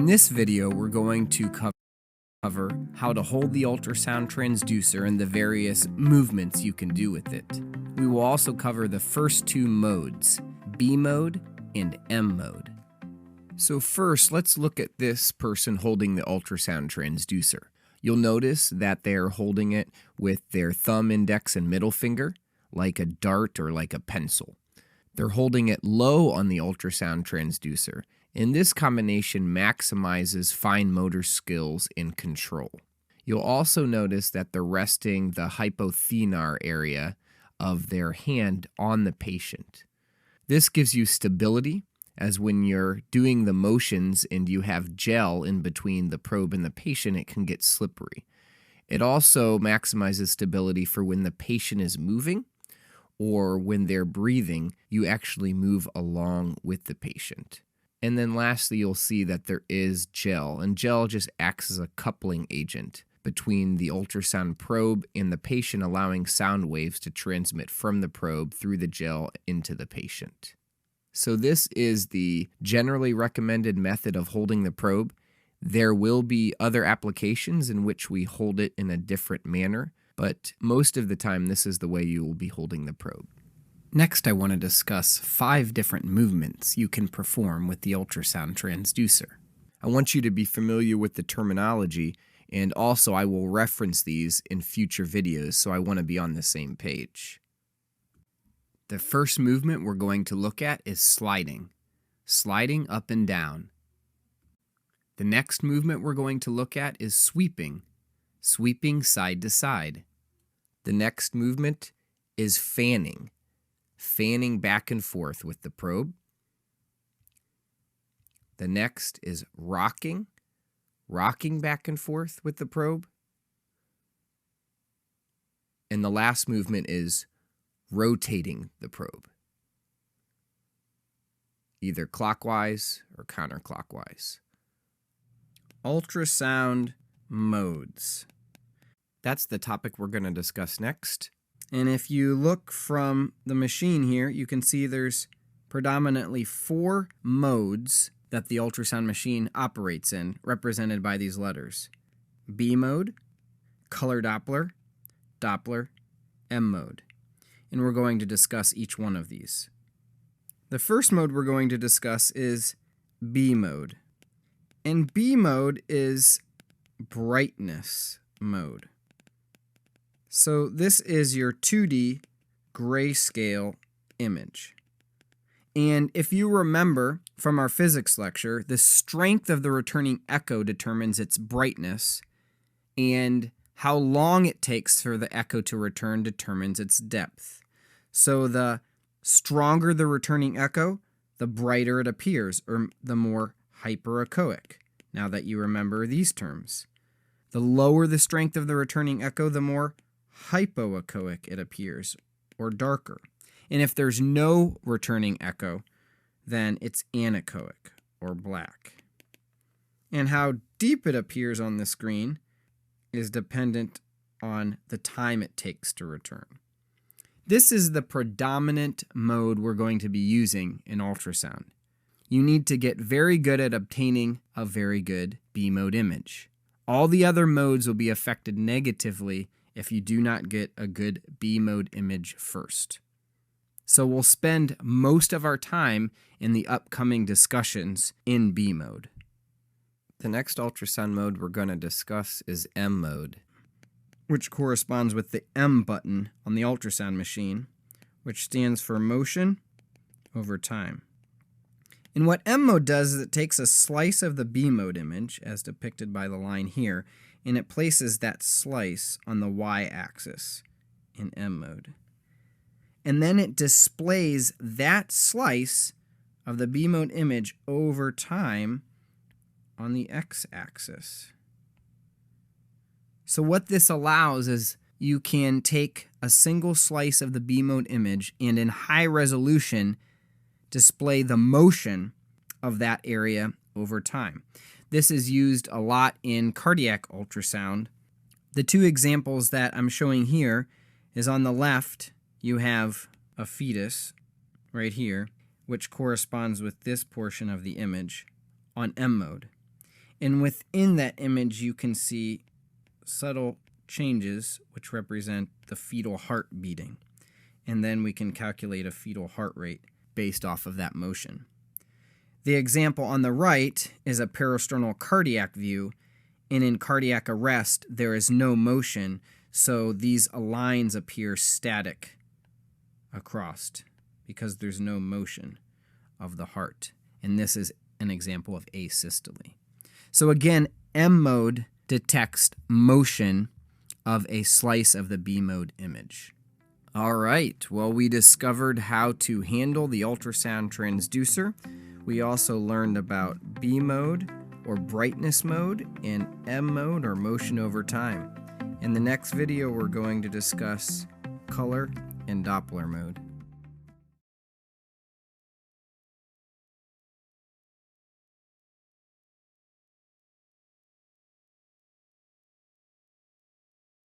In this video, we're going to cover how to hold the ultrasound transducer and the various movements you can do with it. We will also cover the first two modes, B mode and M mode. So first, let's look at this person holding the ultrasound transducer. You'll notice that they're holding it with their thumb, index, and middle finger, like a dart or like a pencil. They're holding it low on the ultrasound transducer, and this combination maximizes fine motor skills and control. You'll also notice that they're resting the hypothenar area of their hand on the patient. This gives you stability, as when you're doing the motions and you have gel in between the probe and the patient, it can get slippery. It also maximizes stability for when the patient is moving or when they're breathing, you actually move along with the patient. And then lastly, you'll see that there is gel, and gel just acts as a coupling agent between the ultrasound probe and the patient, allowing sound waves to transmit from the probe through the gel into the patient. So this is the generally recommended method of holding the probe. There will be other applications in which we hold it in a different manner, but most of the time this is the way you will be holding the probe. Next, I want to discuss 5 different movements you can perform with the ultrasound transducer. I want you to be familiar with the terminology, and also I will reference these in future videos, so I want to be on the same page. The first movement we're going to look at is sliding up and down. The next movement we're going to look at is sweeping side to side. The next movement is fanning back and forth with the probe. The next is rocking back and forth with the probe. And the last movement is rotating the probe, either clockwise or counterclockwise. Ultrasound modes. That's the topic we're going to discuss next. And if you look from the machine here, you can see there's predominantly 4 modes that the ultrasound machine operates in, represented by these letters. B mode, color Doppler, M mode. And we're going to discuss each one of these. The first mode we're going to discuss is B mode. And B mode is brightness mode. So this is your 2D grayscale image. And if you remember from our physics lecture, the strength of the returning echo determines its brightness, and how long it takes for the echo to return determines its depth. So the stronger the returning echo, the brighter it appears, or the more hyperechoic, now that you remember these terms. The lower the strength of the returning echo, the more hypoechoic it appears, or darker. And if there's no returning echo, then it's anechoic, or black. And how deep it appears on the screen is dependent on the time it takes to return. This is the predominant mode we're going to be using in ultrasound. You need to get very good at obtaining a very good B mode image. All the other modes will be affected negatively if you do not get a good B mode image first. So we'll spend most of our time in the upcoming discussions in B mode. The next ultrasound mode we're going to discuss is M mode, which corresponds with the M button on the ultrasound machine, which stands for motion over time. And what M mode does is it takes a slice of the B mode image, as depicted by the line here, and it places that slice on the y-axis in M mode. And then it displays that slice of the B mode image over time on the x-axis. So what this allows is you can take a single slice of the B mode image and in high resolution display the motion of that area over time. This is used a lot in cardiac ultrasound. The 2 examples that I'm showing here is on the left, you have a fetus right here, which corresponds with this portion of the image on M mode. And within that image, you can see subtle changes, which represent the fetal heart beating. And then we can calculate a fetal heart rate based off of that motion. The example on the right is a parasternal cardiac view, and in cardiac arrest, there is no motion, so these lines appear static across because there's no motion of the heart. And this is an example of asystole. So again, M mode detects motion of a slice of the B mode image. All right, well, we discovered how to handle the ultrasound transducer. We also learned about B mode or brightness mode and M mode or motion over time. In the next video, we're going to discuss color and Doppler mode.